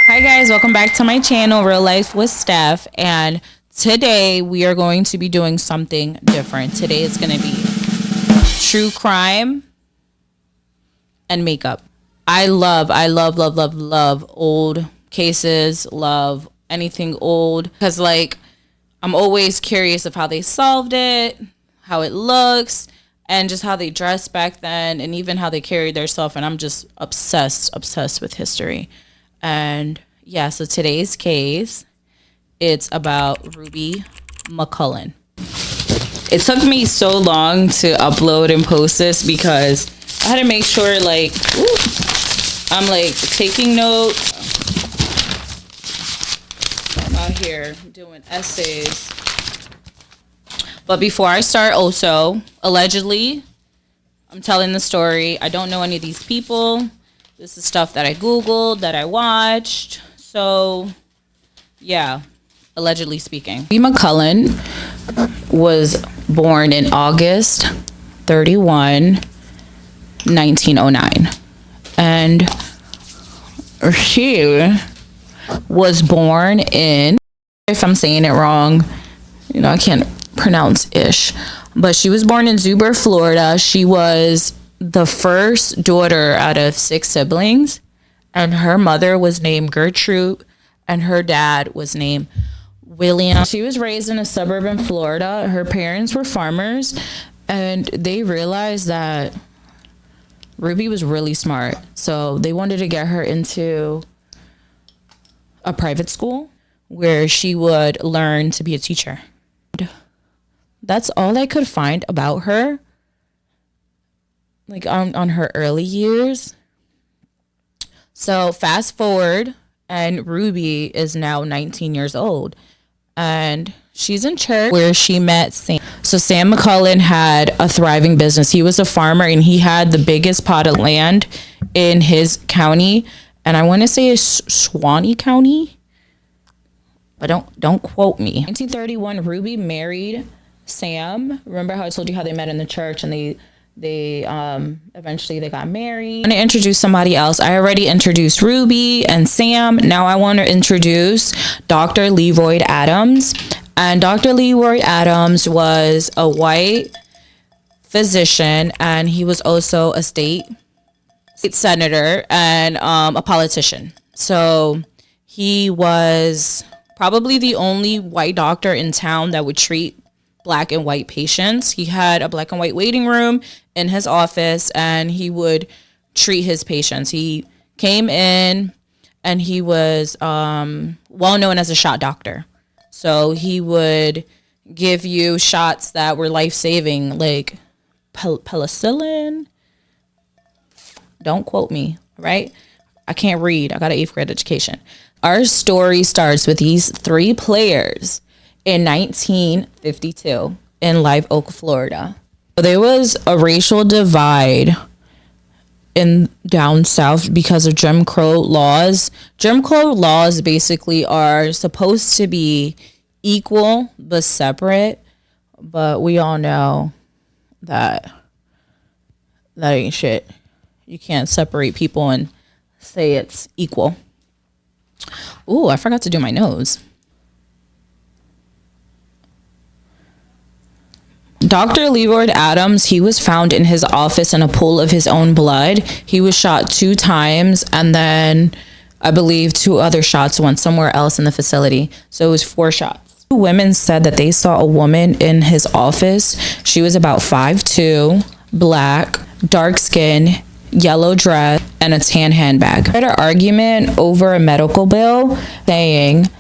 Hi guys, welcome back to my channel, Real Life with Steph, and today we are going to be doing something different. Today it's going to be true crime and makeup. I love old cases, love anything old, because like I'm always curious of how they solved it, how it looks, and just how they dressed back then, and even how they carried themselves. And I'm just obsessed with history. And yeah, so today's case, it's about Ruby McCullen. It took me so long to upload and post this because I had to make sure like, I'm like taking notes. I'm out here doing essays. But before I start, also, allegedly, I'm telling the story. I don't know any of these people. This is stuff that I Googled, that I watched. So, yeah, allegedly speaking. Ruby McCullen was born in August 31, 1909. And she was born in, if I'm saying it wrong, I can't pronounce ish, but she was born in Zuber, Florida. She was the first daughter out of 6 siblings, and her mother was named Gertrude and her dad was named William. She was raised in a suburb in Florida. Her parents were farmers, and they realized that Ruby was really smart, so they wanted to get her into a private school where she would learn to be a teacher. That's all I could find about her, like on her early years. So fast forward, and Ruby is now 19 years old, and she's in church where she met Sam. So Sam McCullen had a thriving business. He was a farmer, and he had the biggest plot of land in his county, and I want to say it's Suwannee County, but don't quote me. 1931, Ruby married Sam. Remember how I told you how they met in the church, and they eventually they got married. I'm gonna introduce somebody else. I already introduced Ruby and Sam. Now I want to introduce Dr. Leroy Adams. And Dr. Leroy Adams was a white physician, and he was also a state senator and a politician. So he was probably the only white doctor in town that would treat black and white patients. He had a black and white waiting room in his office, and he would treat his patients. He came in, and he was well known as a shot doctor. So he would give you shots that were life-saving, like penicillin. Don't quote me, right? I can't read. I got an 8th grade education. Our story starts with these 3 players in 1952 in Live Oak, Florida. There was a racial divide in down south because of Jim Crow laws. Jim Crow laws basically are supposed to be equal but separate, but we all know that ain't shit. You can't separate people and say it's equal. Ooh, I forgot to do my nose. Dr. Leroy Adams, he was found in his office in a pool of his own blood. He was shot 2 times, and then I believe 2 other shots went somewhere else in the facility. So it was 4 shots. 2 women said that they saw a woman in his office. She was about 5'2", black, dark skin, yellow dress, and a tan handbag. They had an argument over a medical bill saying,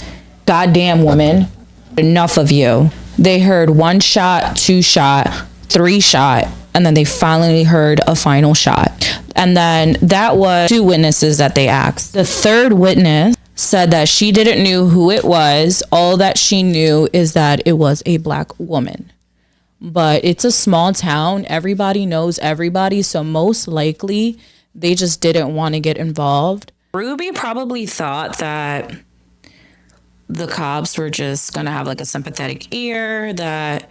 "Goddamn woman, enough of you." They heard 1 shot, 2 shot, 3 shot, and then they finally heard a final shot. And then that was 2 witnesses that they asked. The 3rd witness said that she didn't know who it was. All that she knew is that it was a black woman. But it's a small town. Everybody knows everybody. So most likely they just didn't want to get involved. Ruby probably thought that the cops were just going to have like a sympathetic ear, that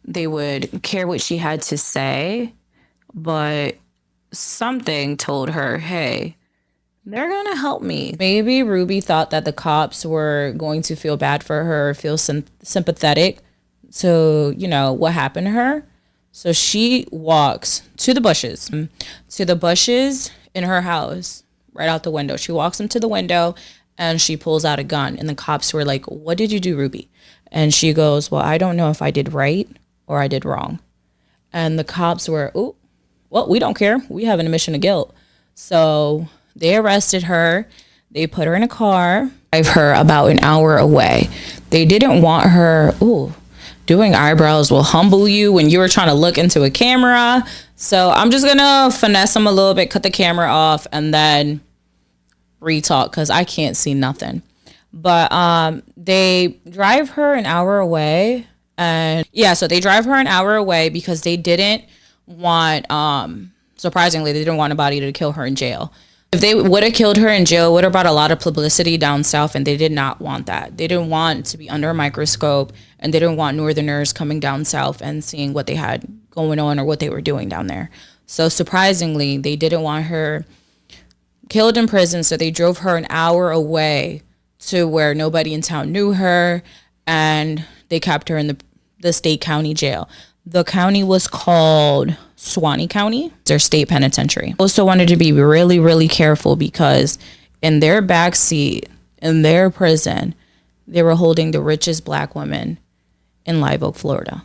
they would care what she had to say. But something told her, hey, they're gonna help me. Maybe Ruby thought that the cops were going to feel bad for her, feel sympathetic to, what happened to her. So she walks to the bushes in her house, right out the window. She walks them to the window and she pulls out a gun. And the cops were like, what did you do, Ruby? And she goes, well, I don't know if I did right or I did wrong. And the cops were, oh, well, we don't care. We have an admission of guilt. So they arrested her. They put her in a car, drive her about an hour away. They didn't want her, doing eyebrows will humble you when you were trying to look into a camera. So I'm just going to finesse them a little bit, cut the camera off, and then retalk because I can't see nothing. But they drive her an hour away. And yeah, so they drive her an hour away because they didn't want, surprisingly, they didn't want nobody to kill her in jail. If they would have killed her in jail, it would have brought a lot of publicity down south, and they did not want that. They didn't want to be under a microscope, and they didn't want Northerners coming down south and seeing what they had going on or what they were doing down there. So surprisingly, they didn't want her killed in prison, so they drove her an hour away to where nobody in town knew her, and they kept her in the state county jail. The county was called Suwannee County, their state penitentiary. Also wanted to be really, really careful because in their backseat, in their prison, they were holding the richest black woman in Live Oak, Florida.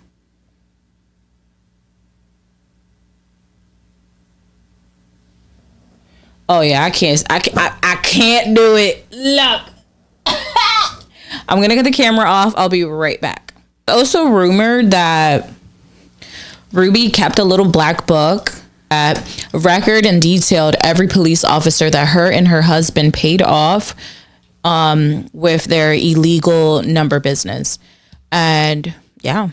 Oh yeah, I can't do it. Look. I'm gonna get the camera off. I'll be right back. Also rumored that Ruby kept a little black book that record and detailed every police officer that her and her husband paid off with their illegal number business. And yeah,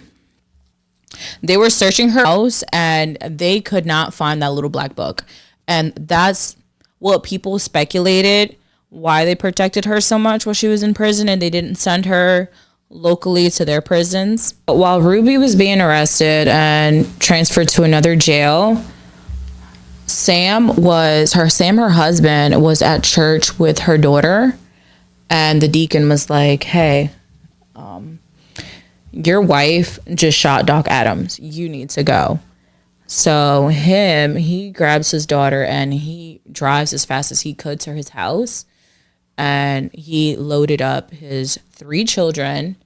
they were searching her house and they could not find that little black book. And that's what people speculated why they protected her so much while she was in prison and they didn't send her locally to their prisons. But while Ruby was being arrested and transferred to another jail, her husband was at church with her daughter, and the deacon was like, hey, your wife just shot Doc Adams. You need to go. So he grabs his daughter and he drives as fast as he could to his house. And he loaded up his 3 children,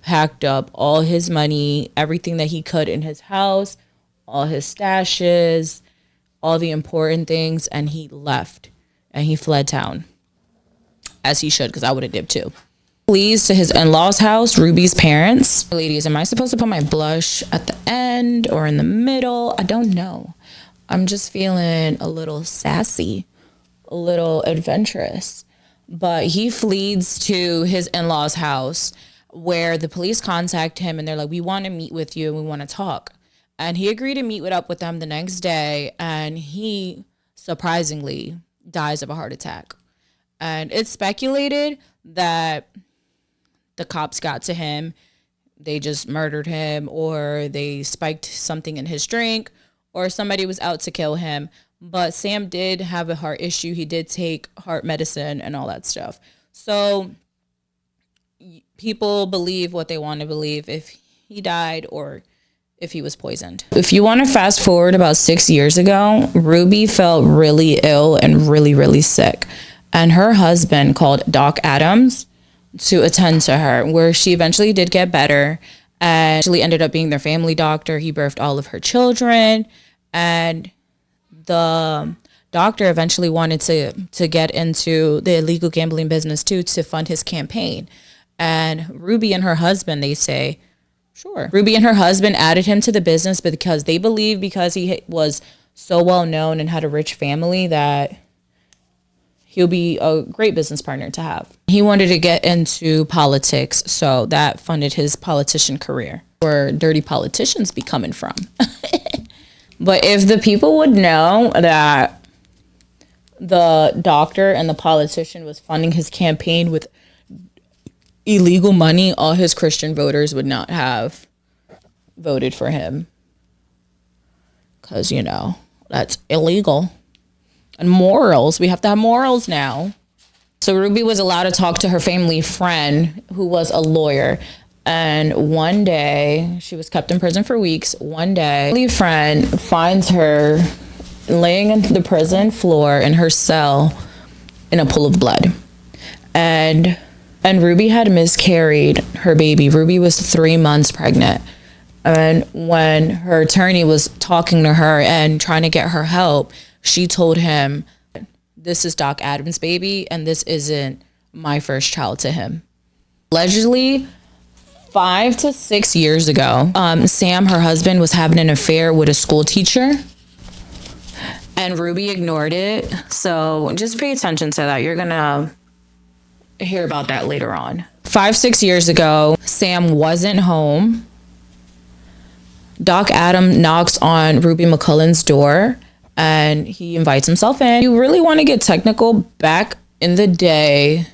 packed up all his money, everything that he could in his house, all his stashes, all the important things, and he left. And he fled town. As he should, because I would have dipped too. Leads to his in-laws' house, Ruby's parents. Ladies, am I supposed to put my blush at the end or in the middle? I don't know. I'm just feeling a little sassy, a little adventurous. But he flees to his in-laws' house where the police contact him and they're like, we want to meet with you and we want to talk. And he agreed to meet up with them the next day, and he surprisingly dies of a heart attack. And it's speculated that the cops got to him, they just murdered him, or they spiked something in his drink, or somebody was out to kill him. But Sam did have a heart issue. He did take heart medicine and all that stuff. So people believe what they want to believe, if he died or if he was poisoned. If you want to fast forward about 6 years ago, Ruby felt really ill and really, really sick. And her husband called Doc Adams to attend to her, where she eventually did get better and actually ended up being their family doctor. He birthed all of her children, and the doctor eventually wanted to get into the illegal gambling business too, to fund his campaign. And Ruby and her husband, they say, sure. Ruby and her husband added him to the business because they believe because he was so well known and had a rich family that he'll be a great business partner to have. He wanted to get into politics, so that funded his politician career. Where dirty politicians be coming from. But if the people would know that the doctor and the politician was funding his campaign with illegal money, all his Christian voters would not have voted for him. Because, That's illegal. And morals. We have to have morals now. So Ruby was allowed to talk to her family friend who was a lawyer. And one day, she was kept in prison for weeks. One day, family friend finds her laying on the prison floor in her cell in a pool of blood. And Ruby had miscarried her baby. Ruby was 3 months pregnant. And when her attorney was talking to her and trying to get her help, she told him, this is Doc Adams' baby, and this isn't my first child to him. Allegedly, 5 to 6 years ago, Sam, her husband, was having an affair with a school teacher, and Ruby ignored it. So just pay attention to that. You're gonna hear about that later on. 5, 6 years ago, Sam wasn't home. Doc Adam knocks on Ruby McCullen's door and he invites himself in. You really want to get technical? Back in the day,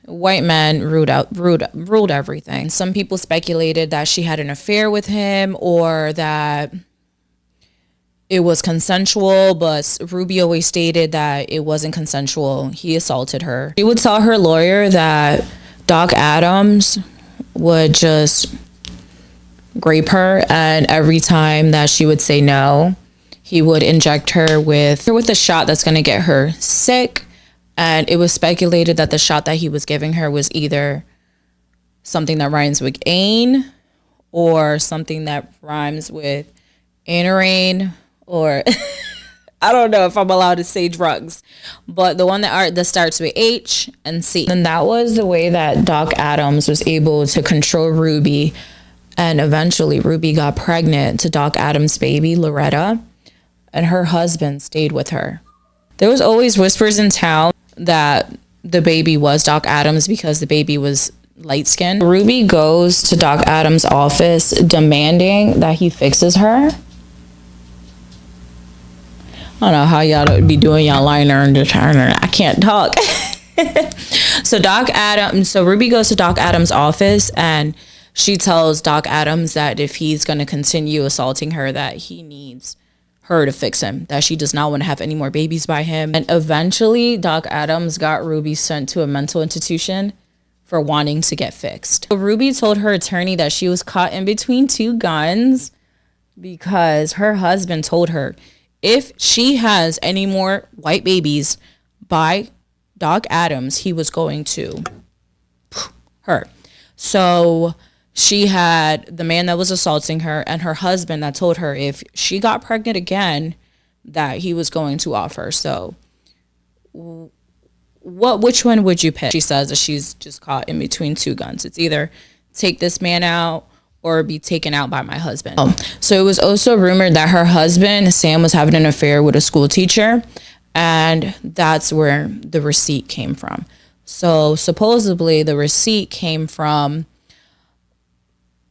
white men ruled everything. Some people speculated that she had an affair with him or that it was consensual, but Ruby always stated that it wasn't consensual. He assaulted her. She would tell her lawyer that Doc Adams would just grape her, and every time that she would say no, he would inject her with a shot that's going to get her sick. And it was speculated that the shot that he was giving her was either something that rhymes with ain or something that rhymes with anarane, or I don't know if I'm allowed to say drugs, but the one that starts with H and C. And that was the way that Doc Adams was able to control Ruby. And eventually Ruby got pregnant to Doc Adams' baby, Loretta, and her husband stayed with her. There was always whispers in town that the baby was Doc Adams because the baby was light-skinned. Ruby goes to Doc Adams' office demanding that he fixes her. I don't know how y'all be doing y'all liner and determiner. I can't talk. So Ruby goes to Doc Adams' office and she tells Doc Adams that if he's going to continue assaulting her, that he needs her to fix him, that she does not want to have any more babies by him. And eventually, Doc Adams got Ruby sent to a mental institution for wanting to get fixed. So Ruby told her attorney that she was caught in between two guns because her husband told her if she has any more white babies by Doc Adams, he was going to her. So she had the man that was assaulting her and her husband that told her if she got pregnant again, that he was going to off her. So which one would you pick? She says that she's just caught in between two guns. It's either take this man out or be taken out by my husband. So it was also rumored that her husband, Sam, was having an affair with a school teacher, and that's where the receipt came from. So supposedly the receipt came from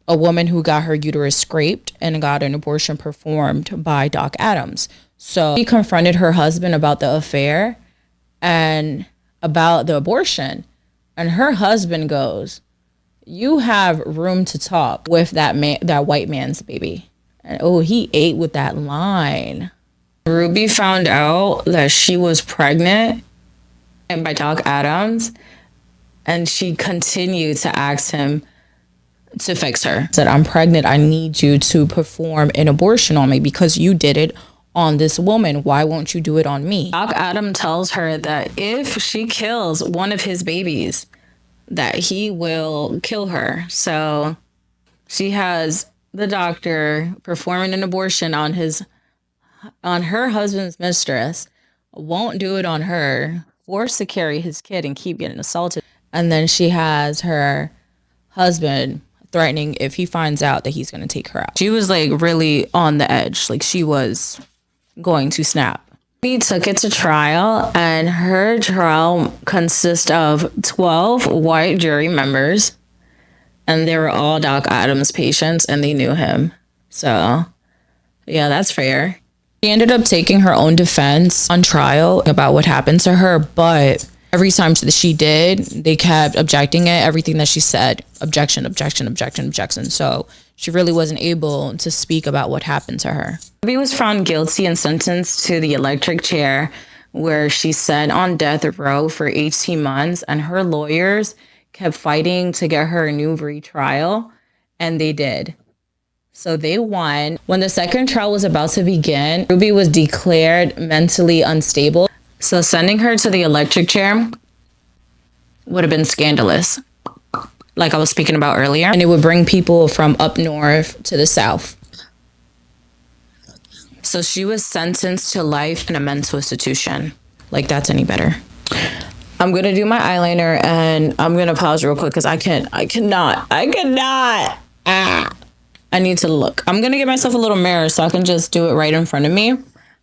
a woman who got her uterus scraped and got an abortion performed by Doc Adams. So she confronted her husband about the affair and about the abortion. And her husband goes, you have room to talk with that man, that white man's baby. And he ate with that line. Ruby found out that she was pregnant and by Doc Adams, and she continued to ask him to fix her. Said, I'm pregnant. I need you to perform an abortion on me because you did it on this woman. Why won't you do it on me? Doc Adam tells her that if she kills one of his babies, that he will kill her. So she has the doctor performing an abortion on her husband's mistress, won't do it on her, forced to carry his kid and keep getting assaulted. And then she has her husband threatening if he finds out that he's going to take her out. She was like really on the edge. Like she was going to snap. We took it to trial, and her trial consists of 12 white jury members, and they were all Doc Adams patients and they knew him. So yeah, that's fair. She ended up taking her own defense on trial about what happened to her, but every time that she did, they kept objecting it. Everything that she said, objection, objection, objection, objection. So she really wasn't able to speak about what happened to her. Ruby was found guilty and sentenced to the electric chair, where she sat on death row for 18 months, and her lawyers kept fighting to get her a new retrial, and they did. So they won. When the second trial was about to begin, Ruby was declared mentally unstable. So sending her to the electric chair would have been scandalous, like I was speaking about earlier. And it would bring people from up north to the south. So she was sentenced to life in a mental institution. Like that's any better. I'm going to do my eyeliner and I'm going to pause real quick because I cannot. I need to look. I'm going to get myself a little mirror so I can just do it right in front of me.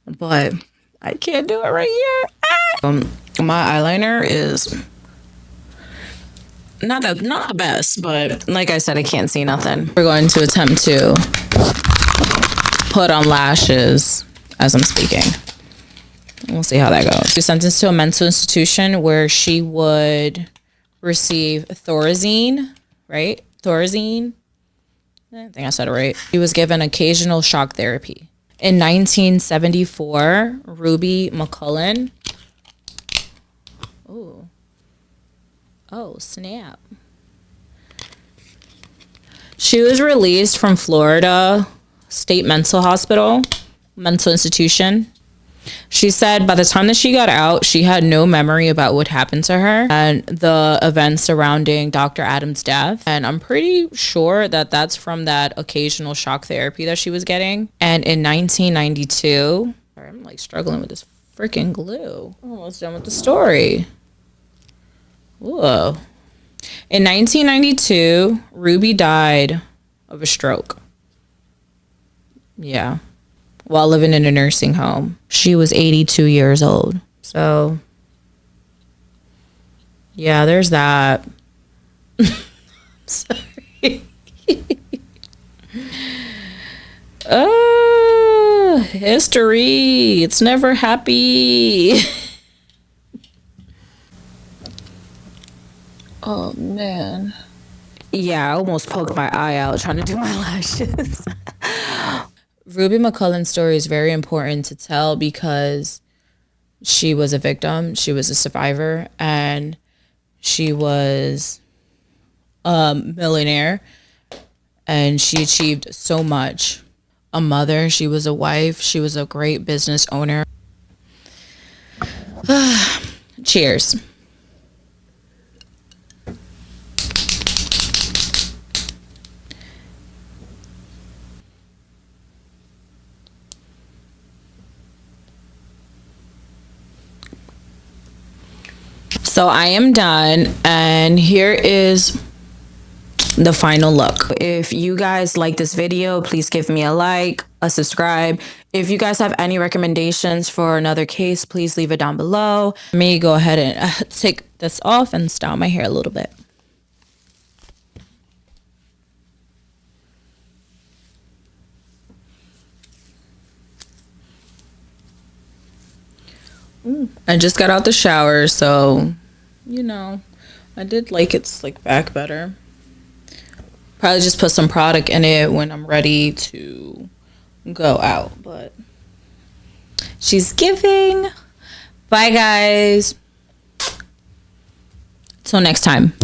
But I can't do it right here. My eyeliner is not the best, but like I said, I can't see nothing. We're going to attempt to put on lashes as I'm speaking. We'll see how that goes. She was sentenced to a mental institution where she would receive Thorazine, right? Thorazine. I think I said it right. She was given occasional shock therapy. In 1974, Ruby McCullen. Oh, snap. She was released from Florida State Mental Institution. She said by the time that she got out, she had no memory about what happened to her and the events surrounding Dr. Adams' death. And I'm pretty sure that that's from that occasional shock therapy that she was getting. And in 1992, I'm like struggling with this freaking glue. I'm almost done with the story. Whoa. In 1992, Ruby died of a stroke. Yeah. While living in a nursing home. She was 82 years old. So, yeah, there's that. Sorry. History. It's never happy. Oh, man. Yeah, I almost poked my eye out trying to do my lashes. Ruby McCullen's story is very important to tell because she was a victim, she was a survivor, and she was a millionaire, and she achieved so much. A mother, she was a wife, she was a great business owner. Cheers. So I am done, and here is the final look. If you guys like this video, please give me a like, a subscribe. If you guys have any recommendations for another case, please leave it down below. Let me go ahead and take this off and style my hair a little bit. I just got out the shower, so you know, I did like it slick back better. Probably just put some product in it when I'm ready to go out, but she's giving. Bye, guys. Till next time.